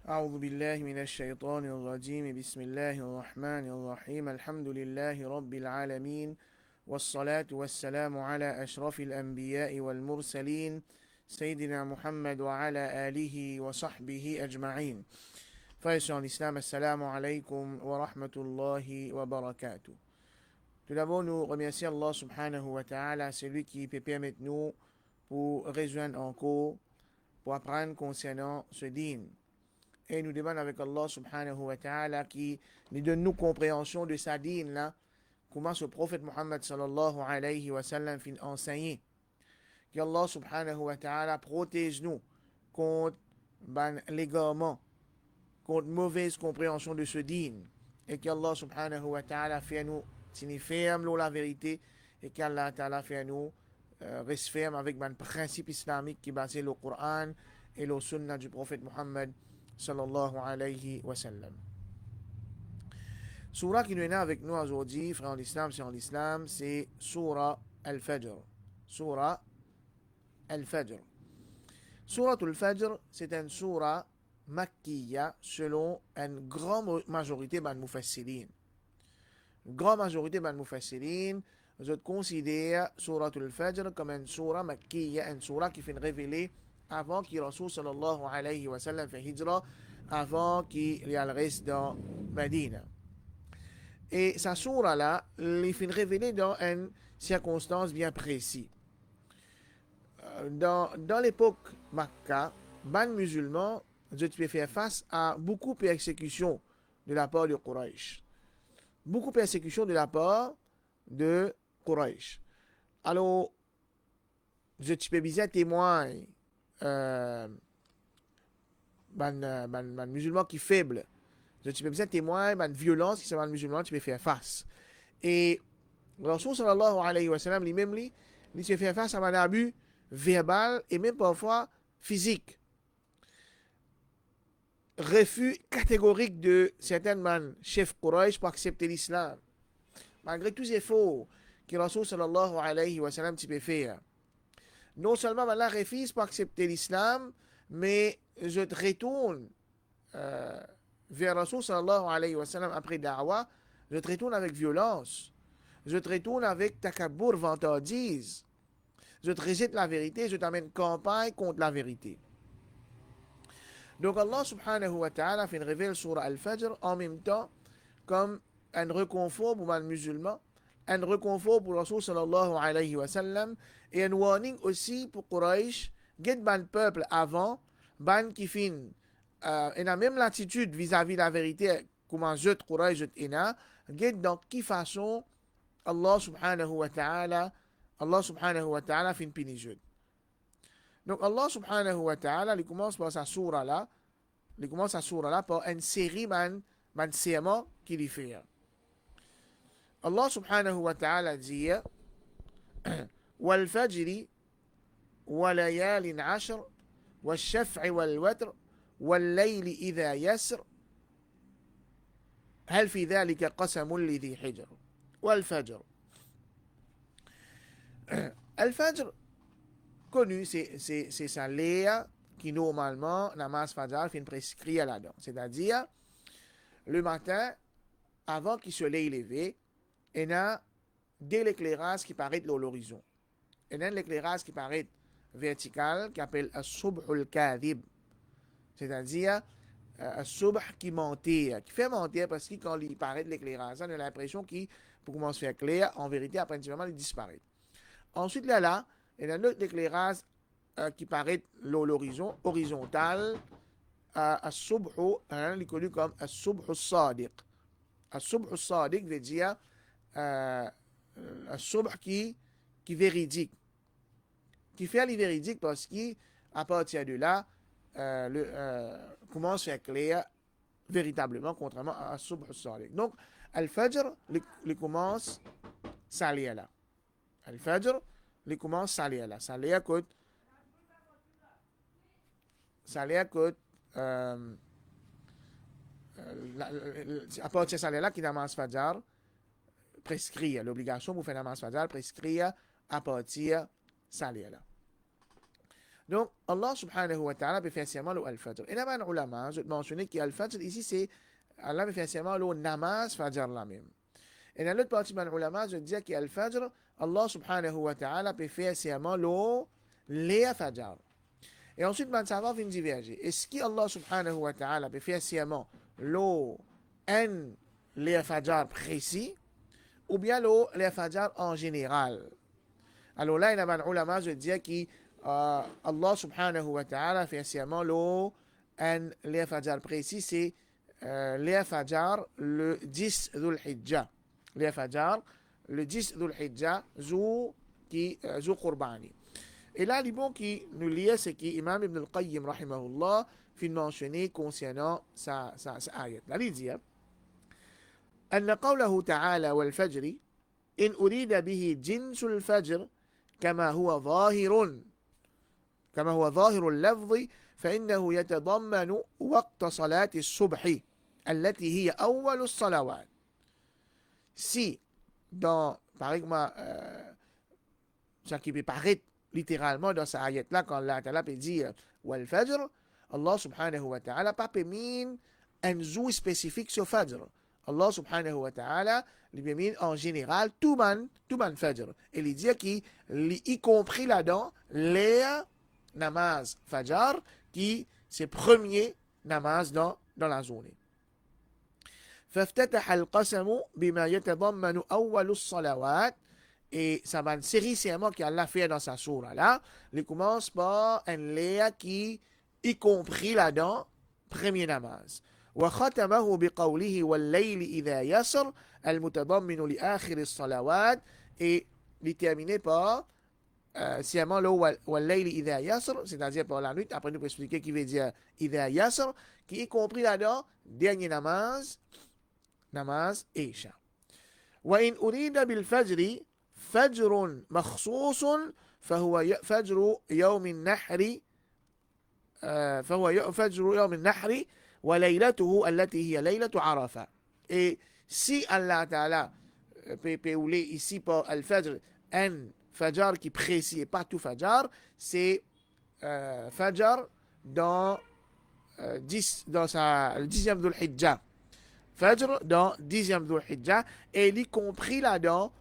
أعوذ بالله من الشيطان الرجيم بسم الله الرحمن الرحيم الحمد لله رب العالمين والصلاة والسلام على أشرف الأنبياء والمرسلين سيدنا محمد وعلى آله وصحبه أجمعين. Frères sur l'islam, assalamu alaikum wa rahmatullahi wa barakatuh. Tout d'abord, nous remercions Allah subhanahu wa ta'ala, celui qui peut permettre nous pour rejoindre en cours, pour apprendre concernant ce dîn. Et nous demandons avec Allah subhanahu wa ta'ala qui nous donne nous compréhension de sa dîn là, comment ce prophète Muhammad sallallahu alayhi wa sallam fin enseigné. Que Allah subhanahu wa ta'ala protège nous contre l'égarement, contre mauvaise compréhension de ce dîn. Et que Allah subhanahu wa ta'ala fait nous tenir ferme la vérité et qu'Allah ta'ala fait nous rester ferme avec un principe islamique qui est basé le Coran et le sunna du prophète Muhammad sallallahu alayhi wa sallam. Surah qui nous est avec nous aujourd'hui, frère en islam, c'est en islam, c'est Surah Al-Fajr. Surah Al-Fajr. Surah Al-Fajr, c'est une surah makkiya selon une grande majorité de mufassirin. Une grande majorité de mufassirin, je considère Surah Al-Fajr comme une surah makkiya, une surah qui fait révéler avant qu'il Rasul sallallahu alayhi wa sallam fait hijra, avant qu'il y a le reste dans Medina. Et sa surah là, il fait révéler dans une circonstance bien précise. Dans l'époque Makkah, ban musulmans, je peux faire face à beaucoup de persécutions de la part de Quraysh. Beaucoup de persécutions de la part de Quraysh. Alors, je peux bien témoigner ban musulman qui est faible. Tu peux bien témoigner de violence qui sont ban musulman, tu peux faire face. Et Rasul sallallahu alayhi wa sallam lui-même, il se fait face à un abus verbal et même parfois physique. Refus catégorique de certains chefs Quraysh pour accepter l'islam. Malgré tous les efforts que Rasul sallallahu alayhi wa sallam peut faire. Non seulement Allah refuse pour accepter l'islam, mais je te retourne vers Rasul sallallahu alayhi wa sallam après da'wah, je te retourne avec violence, je te retourne avec takabour, vantardise, je te rejette la vérité, je t'amène campagne contre la vérité. Donc Allah subhanahu wa ta'ala fait une révèle sur Al-Fajr en même temps comme un réconfort pour les musulmans, un réconfort pour Rasul sallallahu alayhi wa sallam et un warning aussi pour Quraysh, get ban peuple avant, ban qui fin, et la même l'attitude vis-à-vis de la vérité, comment je Quraysh je ena, get dans qui façon Allah subhanahu wa ta'ala fin pinijud. Donc Allah subhanahu wa ta'ala, il commence par sa surah là, par une série man serment qu'il y fait. Allah subhanahu wa ta'ala dit والفجر وليال عشر والشفع والوتر والليل إذا يسر هل في ذلك قسم لذي حجر والفجر. Al-Fajr, connu, c'est sa léa qui normalement, namaz Fajr, fait prescrire là-dedans. C'est-à-dire, le matin, avant qu'il se soleil levé, il y a dès l'éclairage qui paraît de l'horizon. Il y a l'éclairage qui paraît vertical, qui appelle as-subh al-kadhib. C'est-à-dire, as-subh qui mentit, qui fait mentir parce que quand il paraît de l'éclairage, on a l'impression qu'il, pour commencer à faire clair, en vérité, après, il disparaît. Ensuite, là, il y a un autre éclairage qui paraît l'horizon, horizontal, as-subh, il est connu comme as-subh al-sadiq. As-subh al-sadiq veut dire as-subh qui véridique. Qui fait les véridiques parce qu'à partir de là, commence à faire clair véritablement, contrairement à as-subh al-sadiq. Donc, Al-Fajr, il commence salir là. Al-Fajr, il commence salir là. Salir coûte à partir de salir là, qui namaz Fajr prescrit, l'obligation pour faire namaz Fajr prescrit à partir salir là. Donc, Allah subhanahu wa ta'ala peut faire seulement le al-fajr. Et là, les ulama, je te mentionner qu'al-fajr, ici, c'est Allah peut faire seulement le namaz fajr là même. Et dans l'autre partie des ulama, je dis qu'al-fajr, Allah subhanahu wa ta'ala peut faire seulement le fajr. Et ensuite, man savoir vient diverger. Est-ce qu'Allah subhanahu wa ta'ala peut faire sciemment le fajr précis ou bien le fajr en général? Alors là, il y a un ulama, je dis que Allah subhanahu wa ta'ala fait sciemment le fajr précis, c'est le fajr le 10 Dhul Hijjah. Le fajr le 10 Dhul Hijjah, Zou Qurbani. Et là, le bon qui nous lie, c'est qu'Imam Ibn al-Qayyim, rahimahullah, fait mentionner concernant sa ayat. Là, il dit, أن قوله تعالى والفجر إن أريد به جنس الفجر كما هو ظاهر اللفظ فإنه يتضمن وقت صلاة الصبح التي هي أول الصلوات. Si, par exemple, ce qui peut paraître littéralement dans sa ayat là, quand Allah Ta'ala peut dire Wal Fajr, Allah subhanahu wa ta'ala pas permis un zou spécifique sur Fajr. Allah subhanahu wa ta'ala lui permet en général tout ban Fajr. Et il dit qu'il y compris là-dedans les namaz Fajr qui c'est premier namaz dans la journée. فافتتح القسم بما يتضمن أول الصلوات. Et ça va une série sciemment qu'Allah fait dans sa sourate là. Il commence par un léa qui y compris là-dedans premier namaz. وختمه بقوله والليل إذا يسر المتضمن لآخر الصلوات. Et il terminé par sciemment le والليل إذا يسر, c'est-à-dire par la nuit. Après nous expliquer qui veut dire إذا يسر, qui y compris là-dedans dernier namaz Isha. وإن أريد بالفجر فجر مخصوص فهو فجر يوم النحر وليلته التي هي ليلة عرفة. Et si Allah Ta'ala peut ici par Al-Fajr un Fajr qui précise et pas tout Fajr, c'est Fajr dans le 10e Dhul Hijjah. Fajr dans 10e Dhul Hijjah, et il y compris là-dedans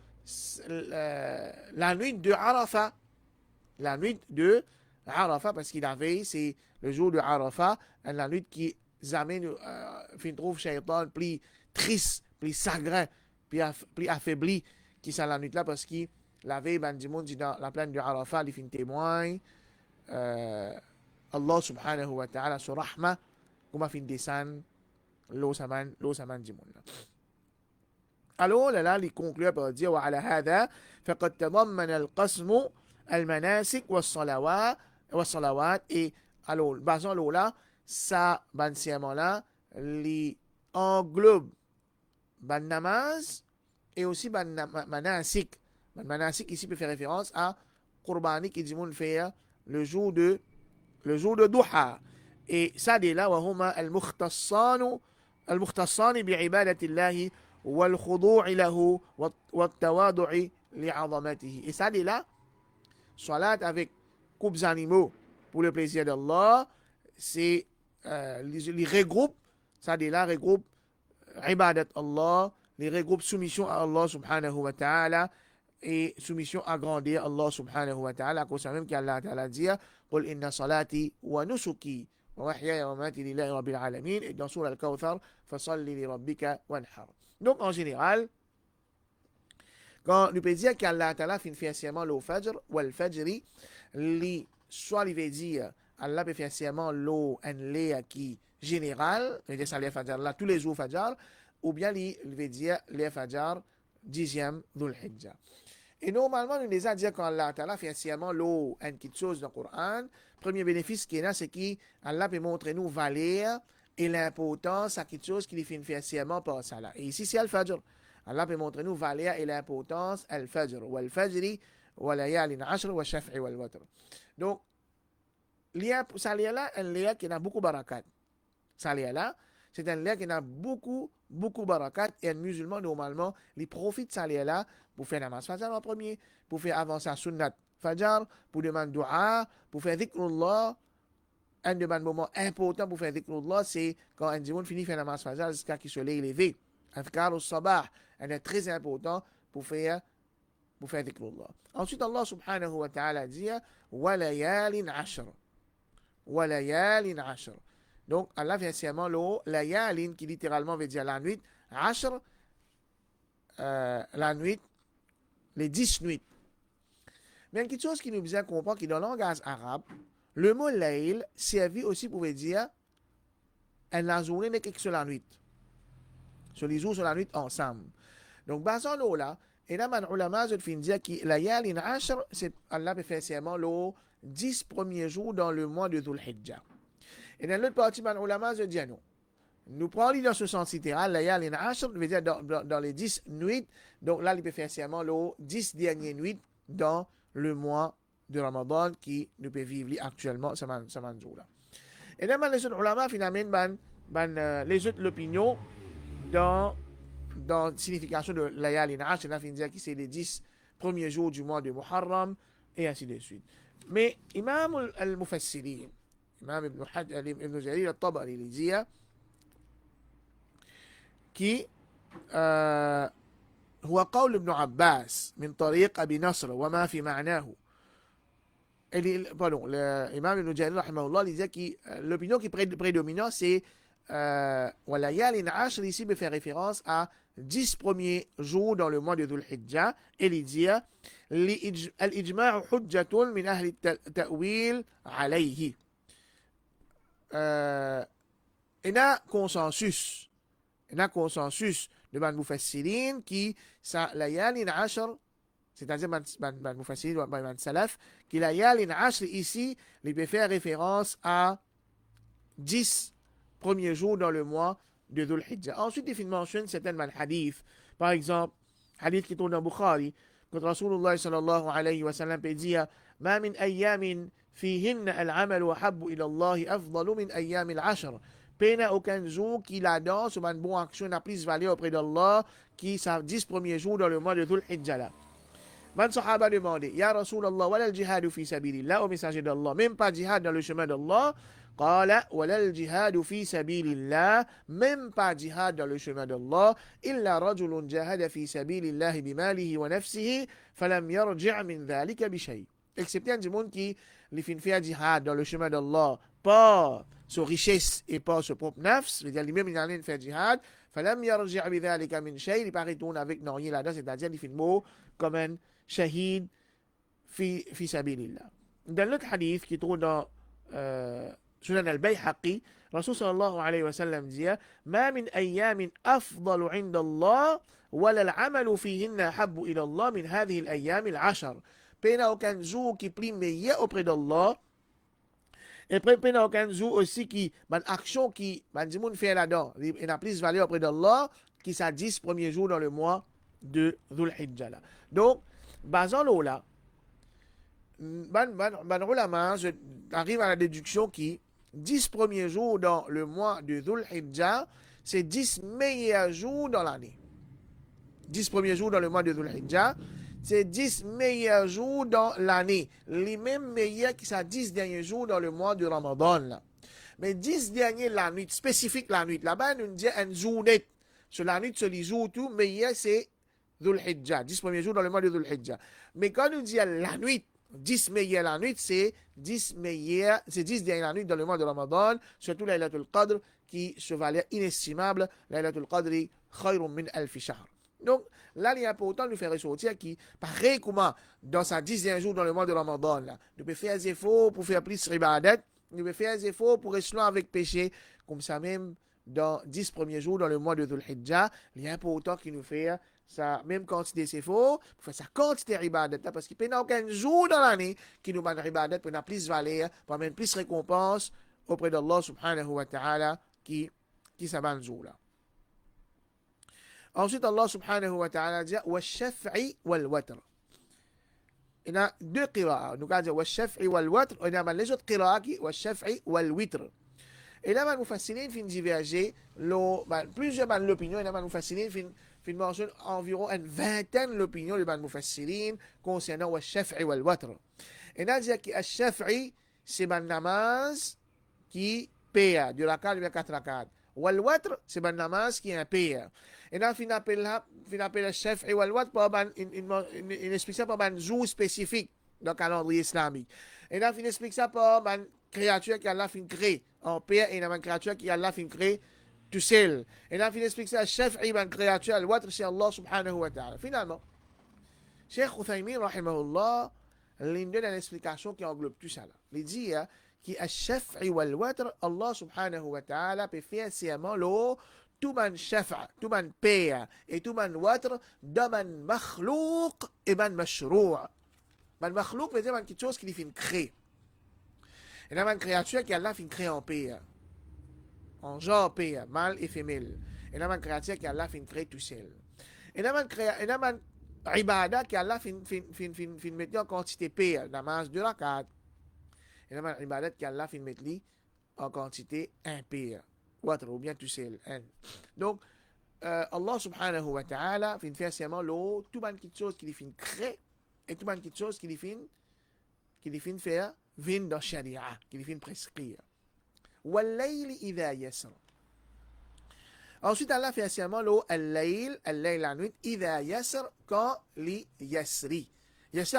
la nuit de Arafat. La nuit de Arafat, parce qu'il avait, c'est le jour de Arafat, la nuit qui amène, trouve Shaitan plus triste, plus chagrin, plus affaibli, qui c'est la nuit là, parce qu'il avait, ben, du monde, dans la plaine de Arafat, il fait témoin, Allah subhanahu wa ta'ala, sur Rahma, comment il descend, l'eau saman du monde. Alors là, il conclut par dire وعلى هذا فقد تضمن القسم المناسك والصلوات. Et alors, basant là, ça, bansièmement là, il englobe ban namaz et aussi ban manasik. Ban manasik ici peut faire référence à Qurbani qui dit faire le jour de Duha. Et ça dit là, وهما المختصان بعبادة الله والخضوع له والتواضع لعظمته. Et ça dit là, salat avec coupes animaux pour le plaisir d'Allah, c'est les regroupe, ça dit là, regroupe ibadat Allah, les regroupe soumission à Allah subhanahu wa ta'ala et soumission à grandir Allah subhanahu wa ta'ala, à cause même qu'Allah ta'ala dit قل إن صلاتي ونسكي ومحياي ومماتي لله رب العالمين. Et dans Sourate Al-Kawthar, فصل لربك وانحر. Donc en général, quand nous peut dire qu'Allah Ta'ala fait fièrement le Fajr ou le Fajri, soit il veut dire Allah peut faire sciemment l'eau en lait qui général, c'est-à-dire ça les Fajr là tous les jours Fajr, ou bien il veut dire les Fajr 10e Dhul Hijjah. Et normalement, nous déjà dit qu'Allah Ta'ala fait sciemment l'eau en quelque chose dans le Coran. Premier bénéfice qu'il y a, c'est qu'Allah peut montrer nous valeur et l'importance à quelque chose qui fait sciemment par ça là. Et ici, c'est Al-Fajr. Allah peut montrer nous valeur et l'importance Al-Fajr. Wa Al-Fajri, wa layalin ashr, wa shaf'i wal watr. Donc, ça là, un lien qui a beaucoup de barakat. Ça là, c'est un lien qui a beaucoup de barakat. Et un musulman, normalement, il profite de ça là pour faire namaz Fajr en premier, pour faire avancer la sunnat Fajr, pour demander dua, pour faire dhikrullah. Un des moments importants pour faire dhikrullah, c'est quand un monde finit faire la namaz Fajr jusqu'à qu'il se soleil levé. Adhkar al-sabah, un est très important pour faire dhikrullah. Ensuite, Allah subhanahu wa ta'ala dit walayalin ashr. Walayalin ashr. Donc, Allah vient sciemment le layalin qui littéralement veut dire la nuit. Ashr, la nuit, les 10 nuits. Mais une chose qui nous besoin comprendre que dans le langage arabe, le mot layl servi aussi pour dire la journée n'est que sur la nuit. Sur les jours sur la nuit ensemble. Donc, basant là, et là, les ulama se font dire que layalin ashr, c'est Allah peut faire sciemment les 10 premiers jours dans le mois de Dhul Hijjah. Et dans l'autre partie, les ulama se disent non. Nous prenons dans ce sens littéral, layalin ashr, veut dire dans les 10 nuits. Donc là, il peut faire sciemment les 10 dernières nuits dans le mois de Ramadan qui nous peut vivre actuellement, ce jour-là. Et là, les autres ulama, finalement, les autres l'opinion dans la signification de layalin ashr, là, dire que c'est les 10 premiers jours du mois de Muharram, et ainsi de suite. Mais Imam al-Mufassirin, Imam Ibn Jarir al-Tabari, il dit qui هو قول ابن عباس من طريق أبي نصر وما في معناه. Pardon, l'imam Ibn Jarir rahimahullah disait que l'opinion qui est prédominante c'est walayalin ashr, ici il fait référence à 10 premiers jours dans le mois de Dhul Hijjah, et il dit al-ijma'u hujjatun min ahli ta'wil alayhi. Il y a consensus de Ban Mufassirin qui sa layalin ashr, c'est-à-dire Ban Mufassirin Ban Salaf, qui layalin ashr ici, il peut faire référence à 10 premiers jours dans le mois de Dhul Hijjah. Ensuite, il mentionne certains hadiths. Par exemple, hadith qui tourne dans Bukhari, quand Rasulullah sallallahu alayhi wa sallam peut dire ما من أيام فيهن العمل وحب إلى الله أفضل من أيام العشر. Pena aucun jour qui la danse ou une bonne action n'a plus valeur auprès d'Allah qui sa 10 premiers jours dans le mois de Dhul Hijjah là. Man sahaba demandé, Ya Rasulallah, wala al-jihadu fi sabilillah, au messager d'Allah, même pas jihad dans le chemin d'Allah. Qala, wala al-jihadu fi sabilillah, même pas jihad dans le chemin d'Allah, illa rajulun jahada fi sabilillah bimalihi wa nafsihi, falam yarji' min dhalika bi shay. Excepté un du monde qui les fin faire jihad dans le chemin d'Allah, pas sa richesse et pas son propre nafs, c'est-à-dire lui-même il a rien fait jihad, falam yarji' bi dhalika min shay, il pas retourne avec non rien là-dedans, c'est-à-dire il fait mot comme un shahid fi sabilillah. Dans l'autre hadith qui trouve dans Sunan al-Bayhaqi, Rasul sallallahu alayhi wa sallam dit ما من أيام أفضل عند الله ولا العمل فيهن أحب إلى الله من هذه الأيام العشر. Pena aucun jour qui est meilleur auprès d'Allah, et pena aucun jour aussi qui une action qui du monde fait là-dedans, il a plus valeur auprès d'Allah qui sa 10 premiers jours dans le mois de Dhul Hijjah. Donc, basant là, ban ulama arrive à la déduction qui 10 premiers jours dans le mois de Dhul Hijjah, c'est 10 meilleurs jours dans l'année. 10 premiers jours dans le mois de Dhul Hijjah, c'est 10 meilleurs jours dans l'année. Les mêmes meilleurs qui sont 10 derniers jours dans le mois de Ramadan. Là. Mais 10 derniers la nuit, spécifique la nuit. Là-bas, on dit un journée. Sur la nuit, sur les jours, tout meilleur, c'est Dhul Hijjah. 10 premiers jours dans le mois de Dhul Hijjah. Mais quand on dit la nuit, 10 meilleurs la nuit, c'est 10 meilleurs, c'est 10 derniers la nuit dans le mois de Ramadan, surtout Laylatul Qadr, qui se valait inestimable. Laylatul Qadri, khayrun min alfi shahr. Donc, là, il est important de nous faire ressortir qui, pareil comment, dans sa 10e jour dans le mois de Ramadan, là, nous pouvons faire des efforts pour faire plus ribadet, nous pouvons faire des efforts pour rester avec péché, comme ça même, dans 10 premiers jours dans le mois de Dhul Hijjah, il est important qu'il nous fasse sa même quantité d'efforts, pour faire sa quantité de ribadet, parce qu'il n'y a aucun jour dans l'année qui nous donne ribadet pour avoir plus valeur, pour avoir plus récompense auprès d'Allah subhanahu wa ta'ala qui s'abandonne jour-là. Ensuite, Allah subhanahu wa ta'ala dit wa shaf'i wal watr. Il y a deux qira'a. Nous allons dire wa shaf'i wal watr. Il y a les autres qira'a qui wa shaf'i wal witr. Et là, nous fascinons, fin diverger, plusieurs l'opinion, et là, nous fascinons, il mentionne environ une vingtaine d'opinions de Mufassirin concernant le Shaf'i ou le Watr. Et là, dit que le Shaf'i, c'est un namaz qui paye, du rakat ou 4 rakat. Ou le Watr, c'est un namaz qui est un paye. Et là, il appelle le Shaf'i ou le Watr pour une explication pour un jour spécifique dans le calendrier islamique. Et là, il explique ça pour une créature qui Allah fin créé en paix et une créature qui Allah fin créé tout seul. Et là, il explique ça, Shaf'i, une créature, le Watr, c'est Allah subhanahu wa ta'ala. Finalement, Cheikh Uthaymin, rahimahullah, il donne une explication qui englobe tout ça. Il dit que le Shaf'i ou le Watr, Allah subhanahu wa ta'ala peut faire sciemment l'eau, tout man shafa, tout man paix et tout man watr, de man makhlouk et man mashrou'. Man makhlouk veut dire quelque chose qui fait créer. Et là, man créature qui Allah fait créer en paix. En genre paix, mâle et femelle. Et là, man créature qui Allah fait créer tout seul. Et là, man ibada qui Allah fin mettre en quantité paix, namaz de rakat. Et là, man ibada qui Allah fin mettre en quantité impayée. Ou bien tout seul. Donc, Allah subhanahu wa ta'ala fin faire seulement l'eau, tout ban quelque chose qui fin créer, et tout ban quelque chose qui fin faire vin dans sharia, qui fin prescrire. Wallayli idha yasr. Ensuite, Allah fait seulement l'eau, al-layl la nuit, idha yasr, quand li yasri. Yasr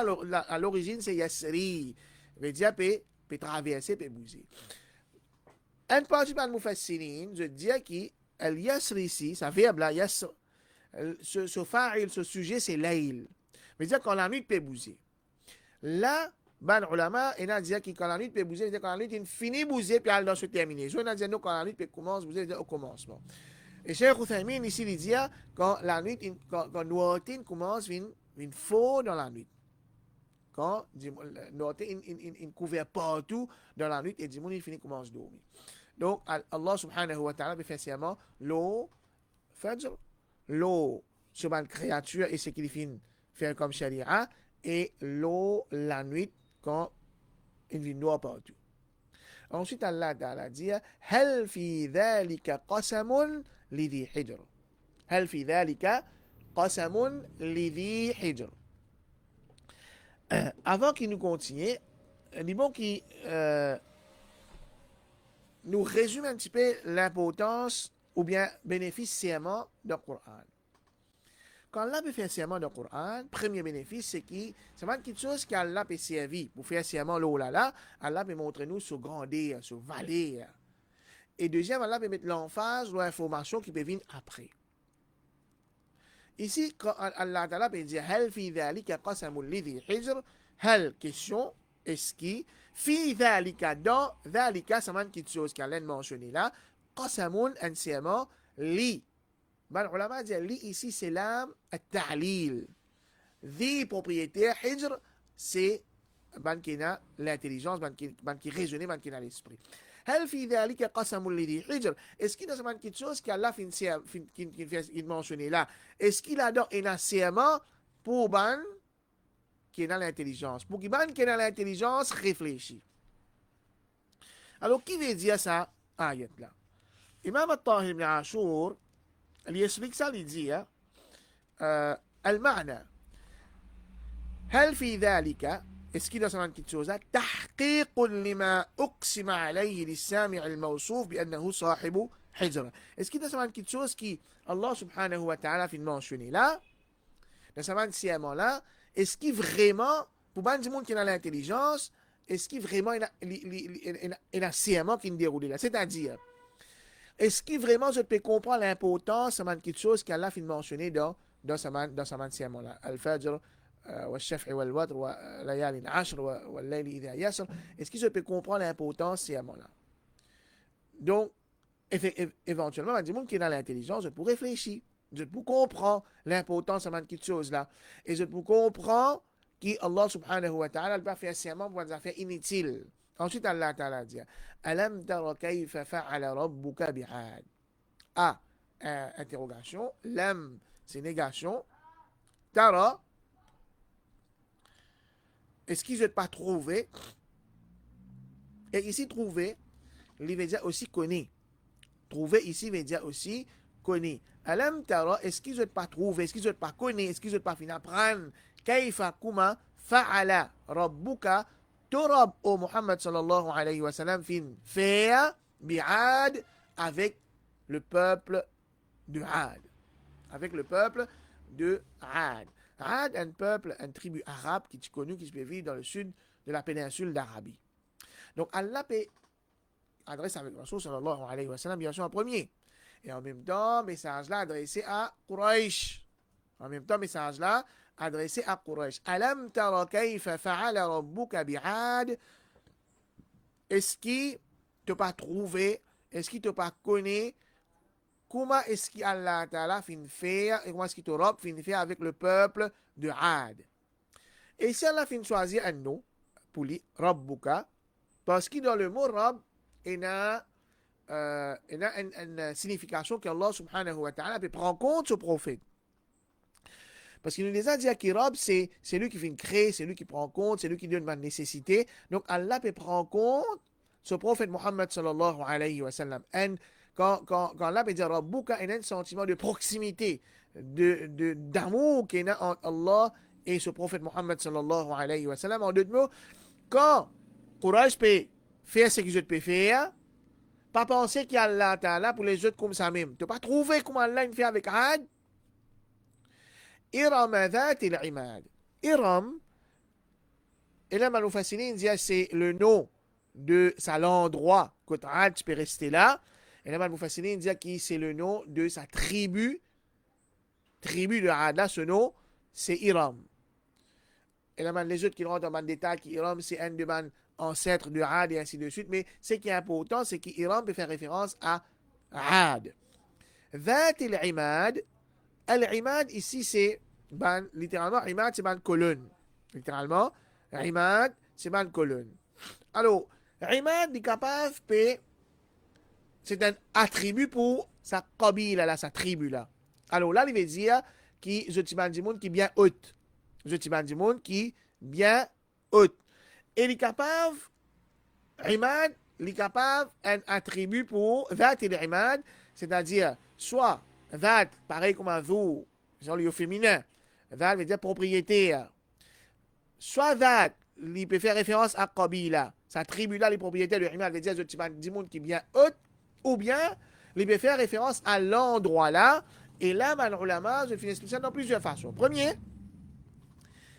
à l'origine, c'est yasri. Veut dire, peut traverser, peut bouger. Un partie de Mufassirin, je dis que el yasr ici, ça verbe là, yasr, ce fa'il, ce sujet, c'est layl. Mais dire quand la nuit peut bouger. Là, ban ulama, il a dit que quand la nuit peut bouger, quand la nuit il finit bouger, puis elle doit se terminer. Je a dit non, quand la nuit peut commencer, bouger, au commencement. Et Cheikh Uthaymin ici, il dit quand la nuit, quand Nouatin commence, il faut dans la nuit. Quand Nouatin, il couvert partout dans la nuit, et du monde, il finit commence à dormir. Donc, Allah subhanahu wa ta'ala fait sciemment l'eau, fajr, l'eau sur une créature et ce qu'il finit faire comme sharia, et l'eau la nuit quand il vient noir partout. Ensuite, Allah ta'ala dit Hal fi dhalika qasamun lidhi hijr. Hal fi dhalika qasamun lidhi hijr. Avant qu'il nous continue, il est bon qu'il nous résume un petit peu l'importance ou bien bénéfice serment du Coran. Quand Allah peut faire serment du Coran, premier bénéfice, c'est que c'est pas quelque chose qu'Allah peut servir. Pour faire serment là, Allah peut montrer nous sur grandeur, sur valeur. Et deuxième, Allah peut mettre l'emphase ou l'information qui peut venir après. Ici, quand Allah Ta'ala peut dire Hal fi dhalika qasamul lidhi hijr, hal question, est-ce qui, fi dhalika, dans dhalika, c'est quelque chose qu'Allah a mentionné là, qasamun, un serment, li. Ben, ulama dit li ici, c'est l'âme at-ta'lil. Dhi propriétaire, hijr, c'est ben qui a l'intelligence, ben qui raisonne, ben qui a l'esprit. هل في ذلك قسم لذي حجر? Est-ce qu'il y a quelque chose qu'Allah fait mentionner là? Est-ce qu'il a donc un serment pour ban qui a l'intelligence? Pour qui ban qui a l'intelligence réfléchit. Alors, qui veut dire ça? Ayat là. Imam al-Tahir ibn Ashur, il explique ça, il dit, المعنى هل في ذلك est-ce qu'il y a quelque chose là تحقيق لما أقسم عليه للسامع الموصوف بأنه صاحب حجر. Est-ce qu'il y a quelque chose qui Allah subhanahu wa ta'ala fait mentionner là dans ce serment là? Est-ce qu'il vraiment pour ban du monde qui a l'intelligence, est-ce qu'il vraiment il a serment qui déroule là? C'est-à-dire est-ce qu'il vraiment je peux comprendre l'importance de quelque chose qu'Allah fait mentionner dans ce serment là? Al-Fajr والشفع والوتر وليالي عشر والليل إذا يسر. Est-ce que je peux comprendre l'importance de ces amants-là? Donc, éventuellement, il y a des gens qui ont l'intelligence, je peux réfléchir, je peux comprendre l'importance de quelque chose-là, et je peux comprendre qu'Allah subhanahu wa ta'ala va faire serment pour des affaires inutiles. Ensuite, Allah ta'ala dit Alam tara kayfa fa'ala rabbuka bi'ad. A, interrogation. Lam, c'est négation. Tara, est-ce qu'ils ne pas trouvé? Et ici, trouver, il veut dire aussi connaître. Trouver ici veut dire aussi connaît. Alam tara, est-ce qu'ils ont pas trouvé, est-ce qu'ils ont pas connaît, est-ce qu'ils ont pas fini apprendre, kayfa kuma fa'ala rabbuka, torab au Muhammad sallallahu alayhi wa sallam fin faire bi'ad avec le peuple de Had. Avec le peuple de Had. Had, un peuple, une tribu arabe qui est connu, qui se vit dans le sud de la péninsule d'Arabie. Donc Allah adresse avec Rasul sallallahu alayhi wa sallam, bien sûr, en premier. Et en même temps, message-là adressé à Quraysh. En même temps, message-là adressé à Quraysh. Alam tara kayfa fa'ala rabbuka bi'ad. Est-ce qu'il t'a pas trouvé, est-ce qu'il t'a pas connu, comment est-ce qu'Allah Ta'ala fin faire, et comment est-ce qu'il te robe fin faire avec le peuple de Had. Et si Allah fin choisir un nom, pour lui, Rabbuka, parce que dans le mot Rabb, il y a une signification qu'Allah subhanahu wa ta'ala peut prendre en compte ce prophète. Parce qu'il nous les a dit que Rabb, c'est lui qui fait créer, c'est lui qui prend en compte, c'est lui qui donne ma nécessité. Donc Allah peut prendre en compte ce prophète Muhammad sallallahu alayhi wa sallam. Quand Allah peut dire Rabbuka, il y a un sentiment de proximité, d'amour qu'il y a entre Allah et ce prophète Muhammad sallallahu alayhi wa sallam. En d'autres mots, quand Quraysh peut faire ce qu'ils peuvent faire, pas penser qu'il y a Allah Ta'ala pour les autres comme ça même. Tu n'as pas trouvé comment Allah fait avec Had. Iram dhat al-imad. Iram, et là, Maloufacine dit c'est le nom de ça l'endroit que Had peut rester là. Et là, Maloufacine dit que c'est le nom de sa tribu de Had. Là, ce nom, c'est Iram. Et là, les autres qui rentrent dans le détail, Iram, c'est un de mes ancêtres de Had et ainsi de suite. Mais ce qui est important, c'est qu'Iram peut faire référence à Had. Dhat al-imad. Al-imad, ici, c'est littéralement, imad, c'est une colonne. Littéralement, imad, c'est une colonne. Alors, imad est capable de. C'est un attribut pour sa qabila, là, sa tribu, là. Alors là, il veut dire que je suis un monde qui est bien haute. Je suis un monde qui est bien haute. Et il est capable, imad, il est capable un attribut pour dhat et l'imad, c'est-à-dire soit dhat, pareil comme un vous, genre le féminin, dhat veut dire propriétaire. Soit dhat, il peut faire référence à qabila, sa tribu là, les propriétaires de l'imad veut dire je suis un monde qui est bien haute, ou bien il peut faire référence à l'endroit là. Et là, man ulama, je finis ça dans plusieurs façons. Premier,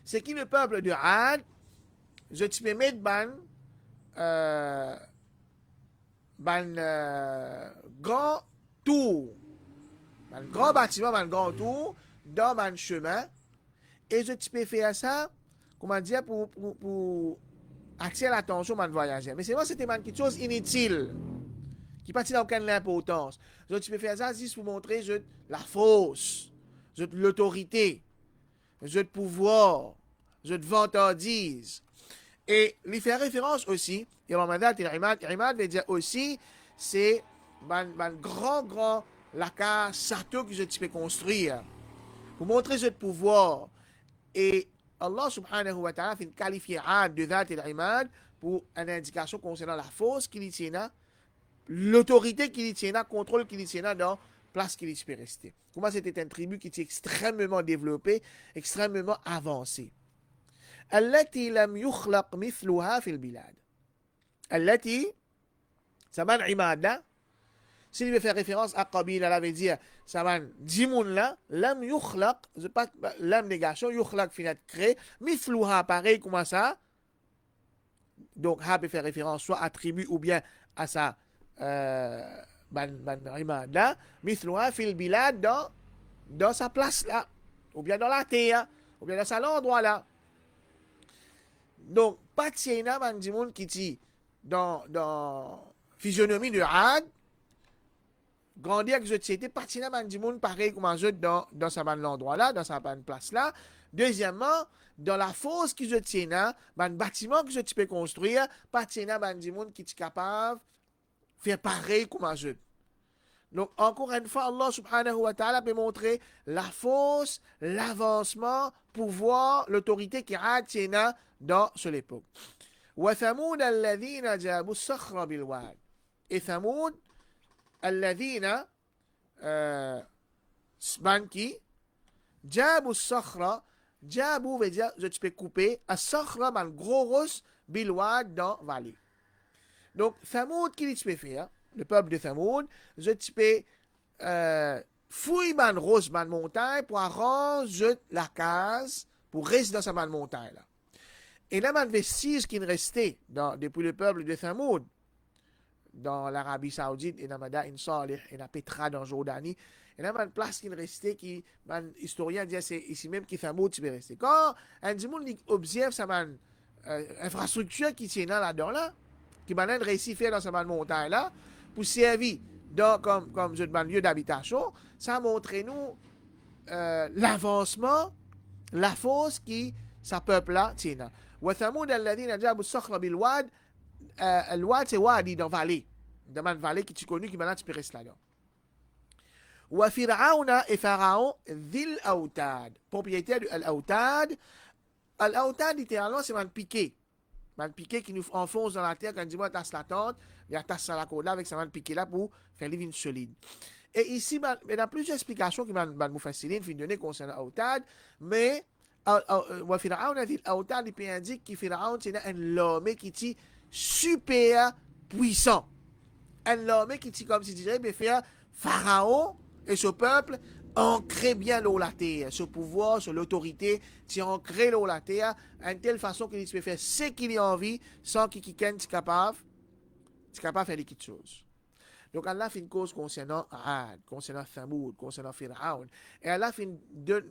c'est que le peuple de Had, je peux mettre grand tour, un grand bâtiment, un grand tour dans un chemin. Et je peux faire ça, comment dire, pour attirer l'attention de voyager. Mais c'est moi, c'était quelque chose inutile, qui n'a pas aucune importance. Je peux faire ça juste pour montrer la force, l'autorité, le pouvoir, le vantardise. Et il fait référence aussi, Imad veut dire aussi, c'est un grand laka château que je peux construire pour montrer ce pouvoir. Et Allah subhanahu wa ta'ala fait qualifier Had de Dhat et l'Imad pour une indication concernant la force qu'il y tient, l'autorité qu'il y tient, le contrôle qu'il y tient dans la place qu'il peut rester. Comment c'était une tribu qui était extrêmement développée, extrêmement avancée. التي لم يخلق مثلها في البلاد. التي ça man imad là. S'il veut faire référence à Qabila, là veut dire ça man dimoun là, lam yukhlaq, c'est pas lam négation, yukhlaq finat créé, mithluha pareil comment ça. Donc ha peut faire référence soit à tribu ou bien à sa ban imad là, mithluha fil bilad dans sa place là, ou bien dans la terre, ou bien dans sa endroit là. Donc, pas de Siena, man, du monde qui dit dans physionomie de Had, grandir avec société, pas de Siena, man, du monde pareil comme un autre dans sa ban l'endroit là, dans sa ban place là. Deuxièmement, dans la fosse qui je tiens, ban bâtiment que je peux construire, pas de Siena, man, du monde qui est capable de faire pareil comme un autre. Donc, encore une fois, Allah subhanahu wa ta'ala peut montrer la force, l'avancement, pouvoir, l'autorité qui a dans cette époque. وثمود الذين جابوا الصخر بالواد. Et Thamoud, الذين ban qui, jabu sakhra, jabu veut dire, je peux couper, à sakhra, ban gros ros, bilwad dans vallée. Donc, Thamoud, qui tu peux faire, le peuple de Thamoud, je peux fouille ban ros, ban montagne, pour arranger la case, pour rester dans sa ban montagne là. Et là, man vestiges qui restait depuis le peuple de Thamoud, dans l'Arabie Saoudite, et dans Madain Salih, et dans Petra, dans Jordanie. Et là, man place qui restait, qui, man historien dit, c'est ici même qui Thamoud, tu peux rester. Quand un monde observe sa man infrastructure qui tient là-dedans, là, qui m'a réussi à faire dans sa man montagne là, pour servir comme lieu d'habitation, ça montre nous l'avancement, la force qui sa peuple là tient. وثمود الذين جابوا الصخر بالواد الواد c'est wadi dans vallée dans une vallée qui est connue qui maintenant tu peux rester là-dedans. وفرعون et Pharaon ذي الأوتاد propriétaire de l'Autad. L'Autad littéralement c'est un piqué qui nous enfonce dans la terre quand dis-moi tasse la tente il y a tasse la côte là avec ça piqué là pour faire les vignes solides. Et ici il y a plusieurs explications qui m'ont fasciné une donner concernant l'Autad, mais وفرعون ذي الأوتاد il indique que Pharaon c'est un homme qui est super puissant, un homme qui est comme si dirait mais faire Pharaon et ce peuple ancré bien l'eau la terre, ce pouvoir, ce l'autorité, qui ancré l'eau la terre, en telle façon qu'il peut faire ce qu'il a envie sans qu'il soit capable de faire quelque chose. Donc Allah fait une cause concernant Ad, concernant Thamoud, concernant Pharaon. Et Allah fait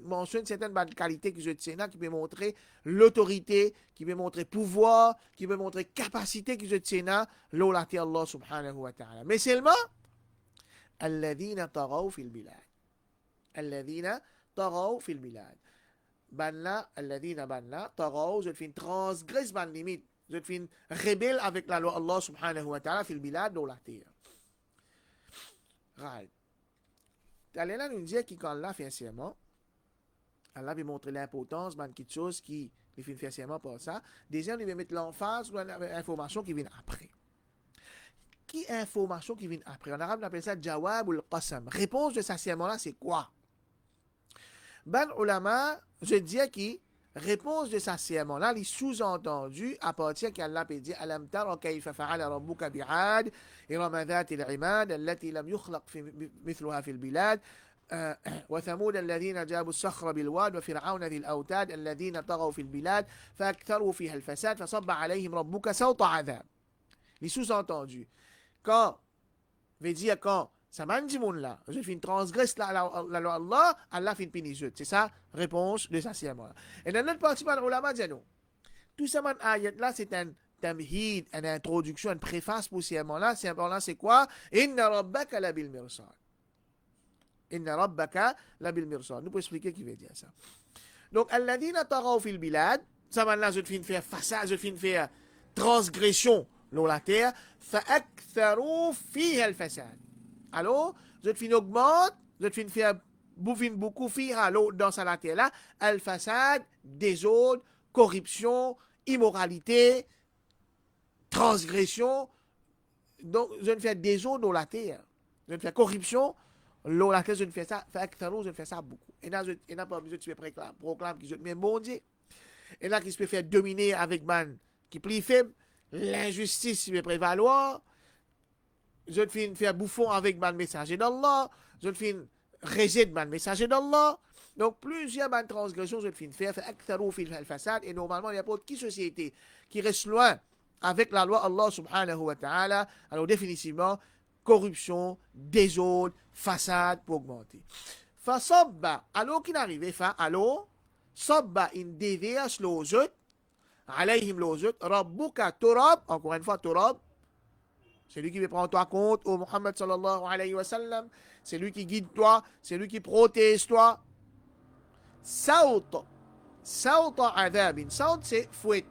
mentionne certaines bonnes qualités que je tiens qui peut montrer l'autorité, qui peut montrer le pouvoir, qui peut montrer la capacité que je tiens l'eau la terre Allah subhanahu wa ta'ala. Mais seulement, الذين طغوا في البلاد. الذين طغوا في البلاد. Banla, الذين banla, طغوا, je fais une transgresse ban limite. Je fais une rebelle avec la loi Allah subhanahu wa ta'ala في البلاد l'eau la terre. Right. Allah nous dit que quand Allah fait un serment, Allah veut montrer l'importance de quelque chose qui fait un serment pour ça. Déjà, il veut mettre l'emphase sur l'information qui vient après. Qui information qui vient après? En arabe, on appelle ça jawab ou al-qasam. Réponse de ce serment-là, c'est quoi? Ben ulama, je dis que réponse de ce serment-là, les sous-entendus à partir qu'Allah peut dire alam tara kayfa fa'ala rabbuka bi'ad إرم ذات العماد التي لم يخلق مثلها في البلاد وثمود الذين جابوا الصخر بالواد وفرعون ذي الأوتاد الذين طغوا في البلاد فأكثروا فيها الفساد فصب عليهم ربك سوط عذاب. Les sous-entendus. Quand, veut dire quand, ça m'a dit mon là, je fais une transgresse la loi Allah, Allah fait une péninsule. C'est ça, réponse de ça, c'est moi. Et dans notre partie, on l'a dit non. Tout ça, man, ayat là, c'est un tamhid, une introduction, une préface pour ces là. C'est important, c'est quoi? Inna rabbaka la bil mirsad. Inna rabbaka la bil mirsad. Nous pouvons expliquer qui veut dire ça. Donc, alladhina taghaw fil bilad, ça, man, là, je fais une faire façade, je fais une faire transgression. L'eau la terre, فأكثروا فيها الفساد. Alors, je te augmente, je te faire beaucoup fiha l'eau dans la terre là, al fasad, désordre, corruption, immoralité, transgression. Donc, je ne fais désordre dans la terre. Je ne fais corruption, l'eau la terre, je ne fais ça, فأكثروا, je fais ça beaucoup. Et là, il n'a pas besoin de se proclame que je me bon Dieu. Et là, qui se peut faire dominer avec man qui plie faible. L'injustice va prévaloir. Je te fais faire bouffon avec le messager d'Allah. Je te fais rejet le messager d'Allah. Donc, plusieurs transgressions, je te fais faire aktaru fil fasad. Et normalement, il n'y a pas de société qui reste loin avec la loi Allah subhanahu wa ta'ala. Alors, définitivement, corruption, désordre, façade pour augmenter. Fasabba, alors qu'il arrive, alors, sabba in dévias l'ozut. Alayhim l'ozut, rabbuka turab, encore une fois turab, c'est lui qui veut prendre toi compte, au Muhammad sallallahu alayhi wa sallam, c'est lui qui guide toi, c'est lui qui protège toi. Saut adab, saut c'est fouet.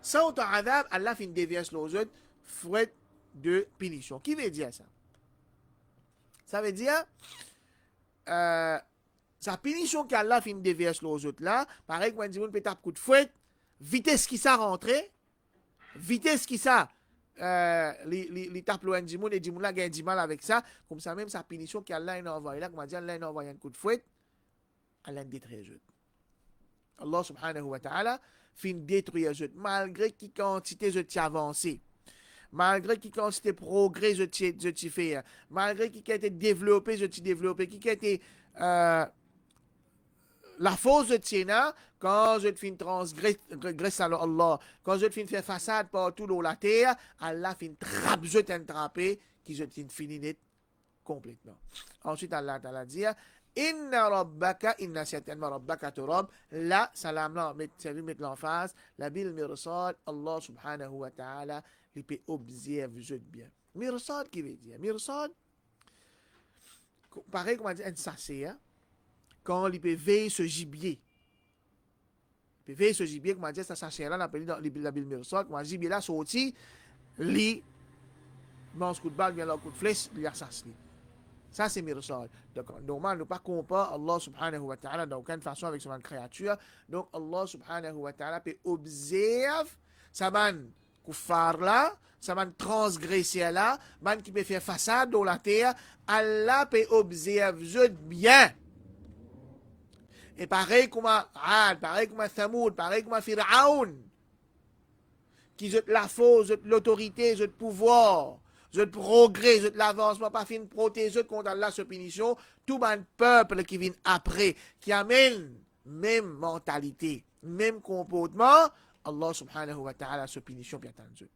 Saut adab, Allah fin déviance l'ozut, fouet de punition. Qui veut dire ça? Ça veut dire, sa punition qu'Allah fin déviance l'ozut là, pareil quand on dit on peut taper coup de fouet, vitesse qui ça rentré, vitesse qui ça li tape loin du monde et du monde là gagne du mal avec ça. Comme ça même sa punition qu'Allah a envoyé là, comme on dit, Allah a envoyé un coup de fouet, Allah a détruit les autres. Allah subhanahu wa ta'ala fin détruire les autres. Malgré qui quantité je t'ai avancé. Malgré qui quantité progrès je t'ai fait. Malgré qui a été développé, je t'ai développé. Qui a été la fausse de Tiena, quand je te fais transgresse à Allah, quand je te fais faire façade partout dans la terre, Allah fait une trappe, je t'attraper, qui je te fais finir complètement. Ensuite, Allah t'a dit, Inna rabbaka, inna certainement rabbaka turab, la salam là, c'est lui mettre l'emphase, la bil mirsad, Allah subhanahu wa ta'ala, il peut observer je bien. Mirsad qui veut dire? Mirsad, pareil comme on dit, un sachet, hein? Quand il peut veiller ce gibier. Il peut veiller ce gibier, comme on dit, ça sachet-là, on appelle dans la Bible Mirsad, comme gibier là, sorti, li, mange coup de balle, bien là, coup de flèche, il assassine. Ça, c'est Mirsad. Donc, normal, ne pas comparer Allah subhanahu wa ta'ala d'aucune façon avec son créature. Donc, Allah subhanahu wa ta'ala peut observer sa man kuffar là, sa man transgresser là, man qui peut faire façade dans la terre, Allah peut observer bien. Et pareil comme Ad, pareil comme Thamoud, pareil comme Fir'aun, qui ont la force, l'autorité, le pouvoir, le progrès, l'avancement, pas fin protéger contre Allah, ce punition, tout un peuple qui vient après, qui amène même mentalité, même comportement, Allah subhanahu wa ta'ala, ce punition, bien entendu.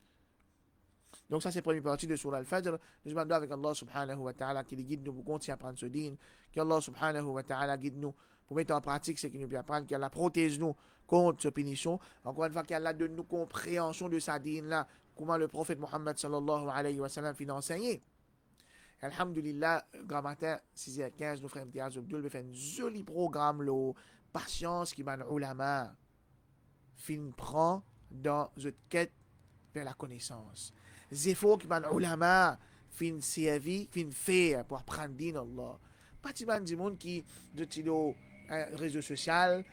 Donc ça, c'est la première partie de Surah Al-Fajr. Je demande avec Allah subhanahu wa ta'ala qui guide nous pour continuer à prendre ce dîne, qu'Allah subhanahu wa ta'ala guide nous pour mettre en pratique ce qu'il nous peut apprendre, qu'Allah protège nous contre cette punition. Encore une fois, qu'Allah donne nous compréhension de sa dîne là, comment le prophète Mohammed sallallahu alayhi wa sallam finit enseigner. Alhamdulillah, grand matin, 6h15, nos frères Mtiaz Abdul fait un joli programme, la patience qui m'a ulama fin prend dans cette quête vers la connaissance. Zéfo qui m'a ulama fin servi, fin faire pour apprendre din Allah. Pas du monde qui de réseau social,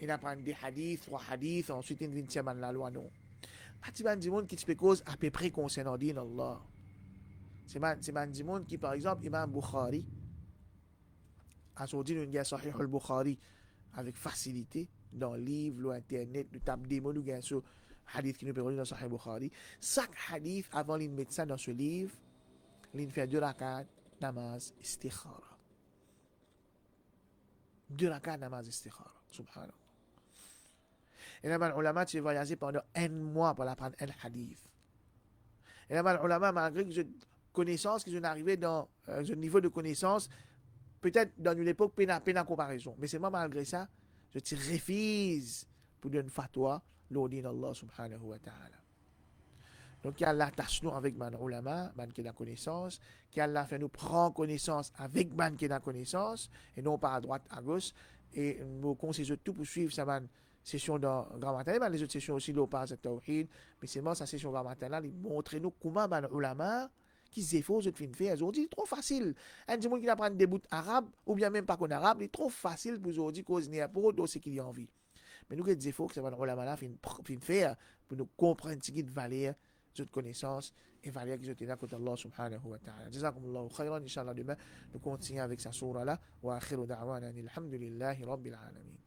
il apprend des hadiths, 3 hadiths, ensuite il vient de la loi, non. Pas du monde qui te cause à peu près concernant din Allah. C'est du monde qui, par exemple, Imam Bukhari, a sorti une guerre Sahih al-Bukhari avec facilité dans le livre, l'internet, le tab démo, nous gagnons sur hadith qui nous permet dans Sahih Bukhari. Chaque hadith, avant de mettre ça dans ce livre, il fait 2 rakat, namaz, istikhara. 2 rakat, namaz, istikhara. Subhanallah. Et là, les ulama, tu voyagé pendant 1 mois pour apprendre un hadith. Et là, les ulama, malgré que je connaissance, que je n'arrivais dans un niveau de connaissance, peut-être dans une époque, peine à comparaison. Mais c'est moi, malgré ça, je te refuse pour donner une fatwa, l'ordine Allah subhanahu wa ta'ala. Donc, qu'il Allah tâche nous avec man ulama, man qui a la connaissance, qu'il Allah fait nous prendre connaissance avec man qui a la connaissance, et non pas à droite, à gauche, et nous conseillons tout pour suivre sa man session dans grand matin, les autres sessions aussi, l'opaz et tawhid, mais c'est moi, sa session grand matin là, il montre nous comment man ulama, qui se fait, je te fais aujourd'hui, trop facile. Un monde qui apprend des bouts arabes, ou bien même pas qu'on arabe, il est trop facile pour aujourd'hui cause n'y a pas d'autre ce qu'il y a envie. Mais nous, il faut que ça va dans la malade, fin faire, pour nous comprendre ce qui est valeur, cette connaissance, et valeur qui est là contre Allah subhanahu wa ta'ala. Jazakumullahu khayran, Inch'Allah, demain, nous continuons avec sa sourate là, wa akhiru da'wana, alhamdulillahi rabbil alamin.